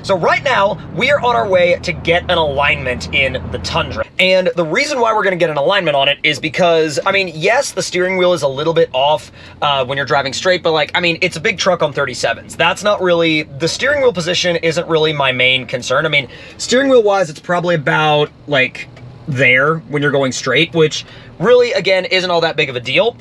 So right now, we are on our way to get an alignment in the Tundra. And the reason why we're gonna get an alignment on it is because, I mean, yes, the steering wheel is a little bit off when you're driving straight, but like, I mean, it's a big truck on 37s. That's not really, the steering wheel position isn't really my main concern. I mean, steering wheel wise, it's probably about like there when you're going straight, which really, again, isn't all that big of a deal.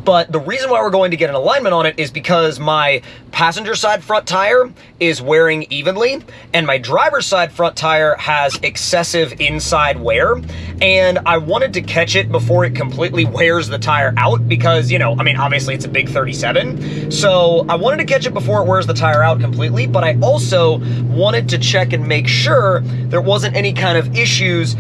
But the reason why we're going to get an alignment on it is because my passenger side front tire is wearing evenly, and my driver's side front tire has excessive inside wear, and I wanted to catch it before it completely wears the tire out because, you know, I mean, obviously it's a big 37, so I wanted to catch it before it wears the tire out completely, but I also wanted to check and make sure there wasn't any kind of issues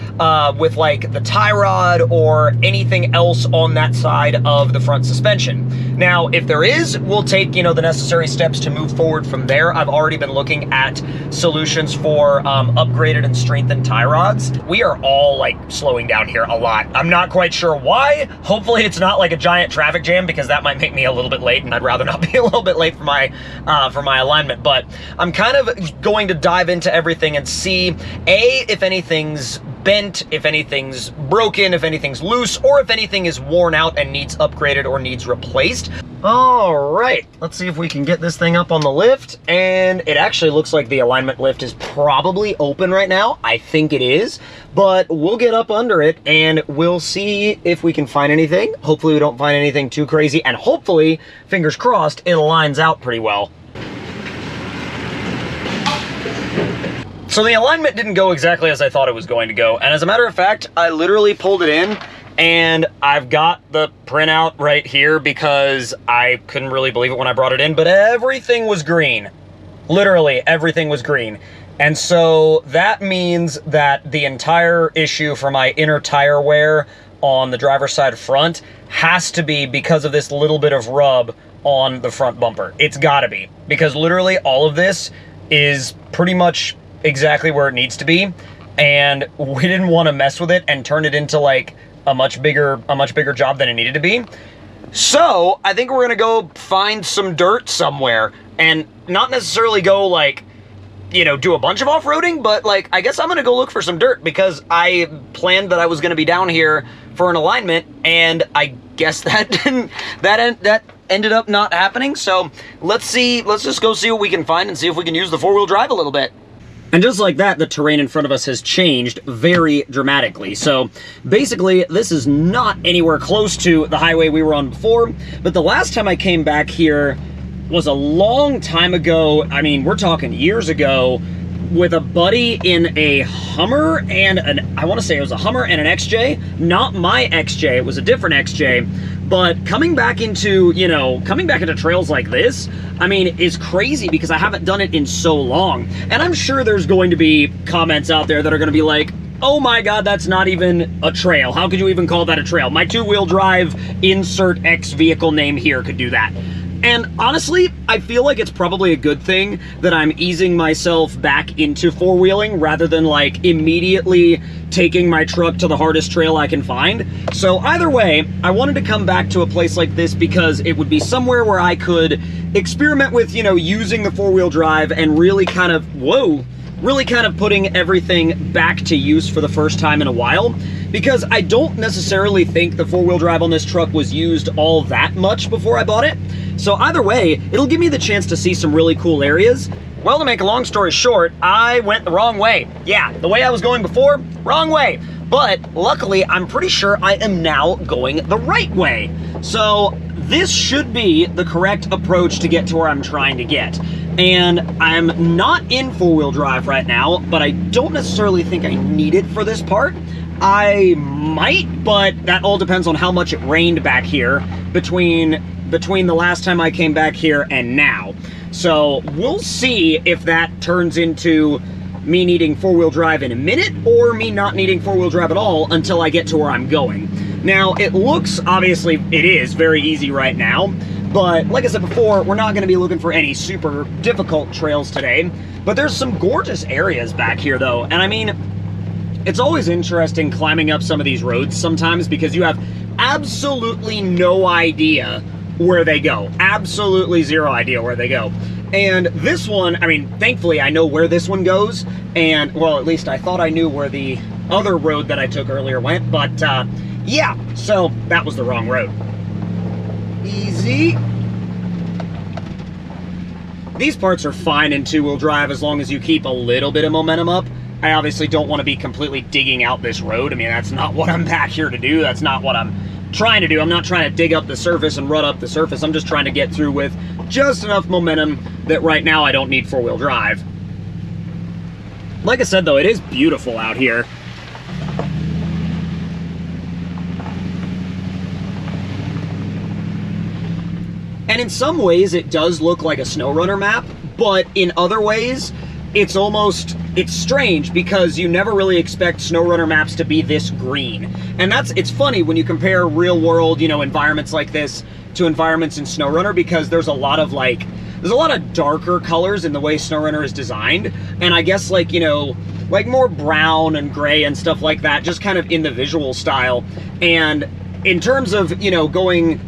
with like the tie rod or anything else on that side of the front suspension. Now, if there is, we'll take, you know, the necessary steps to move forward from there. I've already been looking at solutions for upgraded and strengthened tie rods. We are all like slowing down here a lot. I'm not quite sure why. Hopefully it's not like a giant traffic jam because that might make me a little bit late, and I'd rather not be a little bit late for my alignment. But I'm kind of going to dive into everything and see, A, if anything's bent, if anything's broken, if anything's loose, or if anything is worn out and needs upgraded or needs replaced. All right, let's see if we can get this thing up on the lift, and it actually looks like the alignment lift is probably open right now. I think it is, but we'll get up under it and we'll see if we can find anything. Hopefully we don't find anything too crazy, and hopefully, fingers crossed, it aligns out pretty well. So the alignment didn't go exactly as I thought it was going to go, and as a matter of fact, I literally pulled it in, and I've got the printout right here because I couldn't really believe it when I brought it in, but everything was green. Literally, everything was green. And so that means that the entire issue for my inner tire wear on the driver's side front has to be because of this little bit of rub on the front bumper. It's gotta be, because literally all of this is pretty much exactly where it needs to be, and we didn't want to mess with it and turn it into like a much bigger job than it needed to be. So I think we're gonna go find some dirt somewhere, and not necessarily go like, you know, do a bunch of off-roading, but like, I guess I'm gonna go look for some dirt because I planned that I was gonna be down here for an alignment, and I guess that didn't, that ended up not happening. So let's just go see what we can find and see if we can use the four-wheel drive a little bit. And just like that, the terrain in front of us has changed very dramatically. So basically, this is not anywhere close to the highway we were on before, but the last time I came back here was a long time ago. I mean, we're talking years ago, with a buddy in a Hummer and I want to say it was a Hummer and an XJ, not my XJ, it was a different XJ. But coming back into, you know, trails like this, I mean, is crazy because I haven't done it in so long. And I'm sure there's going to be comments out there that are going to be like, oh my God, that's not even a trail. How could you even call that a trail? My two-wheel drive insert X vehicle name here could do that. And honestly, I feel like it's probably a good thing that I'm easing myself back into four-wheeling rather than like immediately taking my truck to the hardest trail I can find. So either way, I wanted to come back to a place like this because it would be somewhere where I could experiment with, you know, using the four-wheel drive and really kind of, really kind of putting everything back to use for the first time in a while, because I don't necessarily think the four-wheel drive on this truck was used all that much before I bought it. So either way, it'll give me the chance to see some really cool areas. Well, to make a long story short, I went the wrong way. Yeah, the way I was going before, wrong way. But luckily, I'm pretty sure I am now going the right way. So this should be the correct approach to get to where I'm trying to get. And I'm not in four-wheel drive right now, but I don't necessarily think I need it for this part. I might, but that all depends on how much it rained back here between the last time I came back here and now. So we'll see if that turns into me needing four-wheel drive in a minute or me not needing four-wheel drive at all until I get to where I'm going. Now, it looks, obviously, it is very easy right now, but like I said before, we're not going to be looking for any super difficult trails today, but there's some gorgeous areas back here, though, and I mean, it's always interesting climbing up some of these roads sometimes because you have absolutely no idea where they go. Absolutely zero idea where they go. And this one, I mean, thankfully I know where this one goes, and, well, at least I thought I knew where the other road that I took earlier went, but, yeah, so that was the wrong road. Easy. These parts are fine in two-wheel drive as long as you keep a little bit of momentum up. I obviously don't want to be completely digging out this road. I mean, that's not what I'm back here to do. That's not what I'm trying to do. I'm not trying to dig up the surface and rut up the surface. I'm just trying to get through with just enough momentum that right now I don't need four-wheel drive. Like I said, though, it is beautiful out here. And in some ways, it does look like a SnowRunner map, but in other ways, it's strange because you never really expect SnowRunner maps to be this green. And it's funny when you compare real world, you know, environments like this to environments in SnowRunner, because there's a lot of darker colors in the way SnowRunner is designed. And I guess, like, you know, like more brown and gray and stuff like that, just kind of in the visual style. And in terms of, you know, going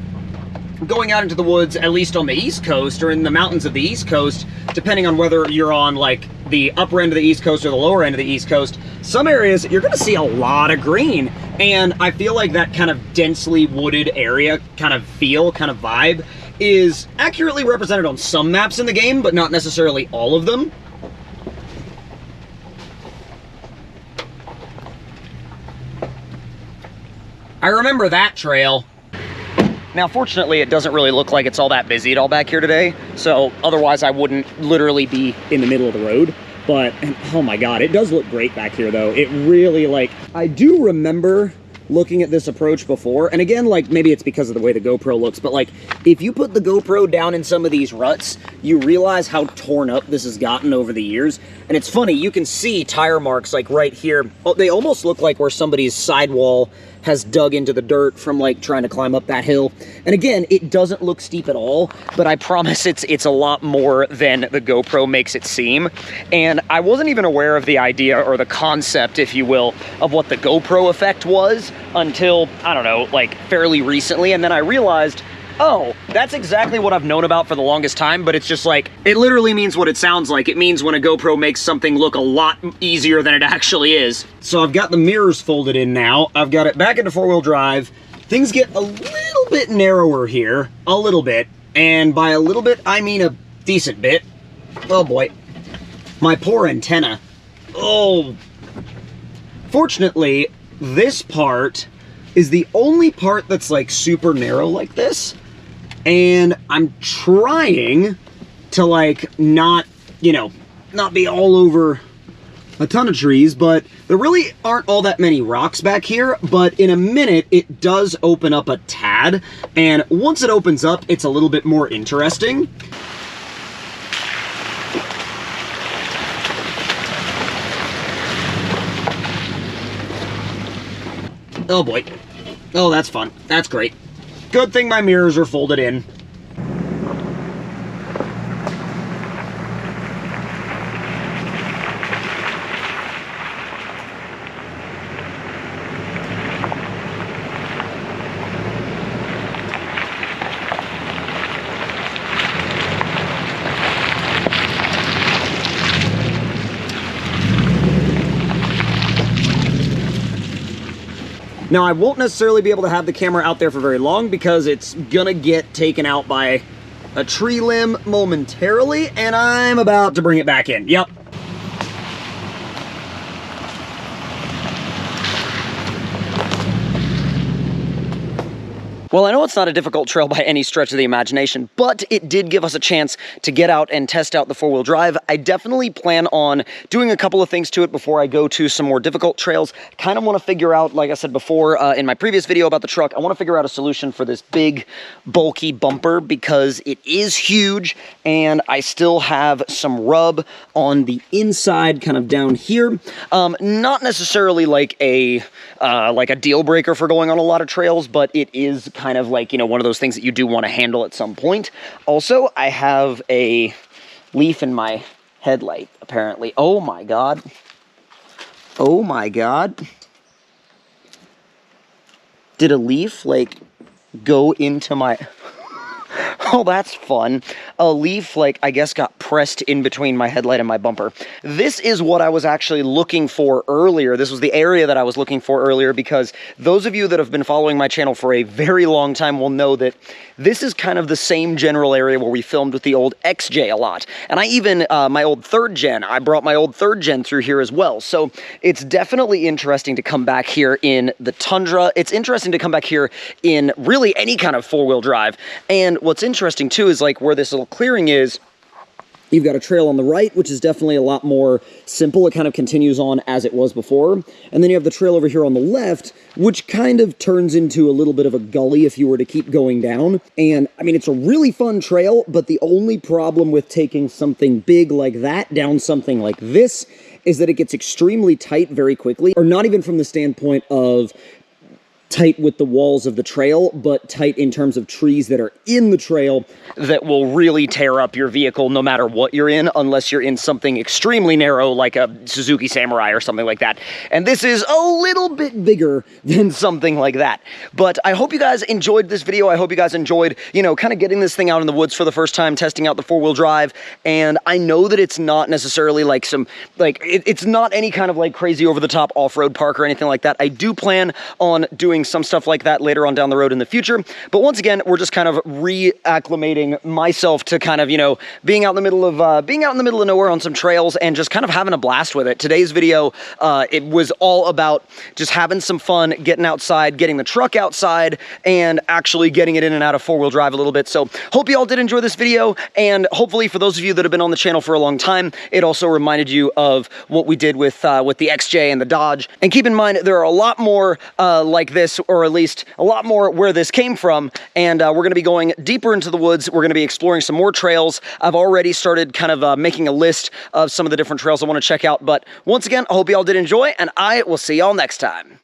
out into the woods, at least on the East Coast or in the mountains of the East Coast, depending on whether you're on like the upper end of the East Coast or the lower end of the East Coast, some areas you're gonna see a lot of green. And I feel like that kind of densely wooded area kind of feel, kind of vibe is accurately represented on some maps in the game, but not necessarily all of them. I remember that trail. Now, fortunately, it doesn't really look like it's all that busy at all back here today, so otherwise I wouldn't literally be in the middle of the road. But, oh my god, it does look great back here, though. It really, like, I do remember looking at this approach before, and again, like, maybe it's because of the way the GoPro looks, but, like, if you put the GoPro down in some of these ruts, you realize how torn up this has gotten over the years. And it's funny, you can see tire marks, like, right here. Oh, they almost look like where somebody's sidewall has dug into the dirt from, like, trying to climb up that hill. And again, it doesn't look steep at all, but I promise it's a lot more than the GoPro makes it seem. And I wasn't even aware of the idea or the concept, if you will, of what the GoPro effect was until, I don't know, like, fairly recently. And then I realized, oh, that's exactly what I've known about for the longest time, but it's just like, it literally means what it sounds like. It means when a GoPro makes something look a lot easier than it actually is. So I've got the mirrors folded in now. I've got it back into four-wheel drive. Things get a little bit narrower here, a little bit. And by a little bit, I mean a decent bit. Oh boy, my poor antenna. Oh. Fortunately, this part is the only part that's like super narrow like this. And I'm trying to, like, not, you know, not be all over a ton of trees, but there really aren't all that many rocks back here. But in a minute, it does open up a tad. And once it opens up, it's a little bit more interesting. Oh boy. Oh, that's fun. That's great. Good thing my mirrors are folded in. Now, I won't necessarily be able to have the camera out there for very long because it's gonna get taken out by a tree limb momentarily, and I'm about to bring it back in. Yep. Well, I know it's not a difficult trail by any stretch of the imagination, but it did give us a chance to get out and test out the four-wheel drive. I definitely plan on doing a couple of things to it before I go to some more difficult trails. Kind of want to figure out, like I said before in my previous video about the truck, I want to figure out a solution for this big, bulky bumper because it is huge, and I still have some rub on the inside, kind of down here. Not necessarily like a deal breaker for going on a lot of trails, but it is kind of like, you know, one of those things that you do want to handle at some point. Also, I have a leaf in my headlight, apparently. Oh my god. Oh my god. Did a leaf, like, go into my... Oh, that's fun. A leaf, like, I guess got pressed in between my headlight and my bumper. This is what I was actually looking for earlier. This was the area that I was looking for earlier, because those of you that have been following my channel for a very long time will know that this is kind of the same general area where we filmed with the old XJ a lot. And I even, my old 3rd gen, I brought my old 3rd gen through here as well. So it's definitely interesting to come back here in the Tundra. It's interesting to come back here in really any kind of 4-wheel drive. And what's interesting too is like where this little clearing is, you've got a trail on the right, which is definitely a lot more simple. It kind of continues on as it was before. And then you have the trail over here on the left, which kind of turns into a little bit of a gully if you were to keep going down. And I mean, it's a really fun trail, but the only problem with taking something big like that down something like this is that it gets extremely tight very quickly, or not even from the standpoint of tight with the walls of the trail, but tight in terms of trees that are in the trail that will really tear up your vehicle no matter what you're in, unless you're in something extremely narrow like a Suzuki Samurai or something like that. And this is a little bit bigger than something like that. But I hope you guys enjoyed this video. I hope you guys enjoyed, you know, kind of getting this thing out in the woods for the first time, testing out the 4-wheel drive. And I know that it's not necessarily like some, like, it's not any kind of like crazy over-the-top off-road park or anything like that. I do plan on doing some stuff like that later on down the road in the future. But once again, we're just kind of reacclimating myself to kind of, you know, being out in the middle of nowhere on some trails and just kind of having a blast with it. Today's video, it was all about just having some fun, getting outside, getting the truck outside, and actually getting it in and out of 4-wheel drive a little bit. So hope you all did enjoy this video, and hopefully for those of you that have been on the channel for a long time, it also reminded you of what we did with the XJ and the Dodge. And keep in mind, there are a lot more like this, or at least a lot more where this came from, and we're going to be going deeper into the woods. We're going to be exploring some more trails. I've already started kind of making a list of some of the different trails I want to check out, but once again, I hope you all did enjoy, and I will see y'all next time.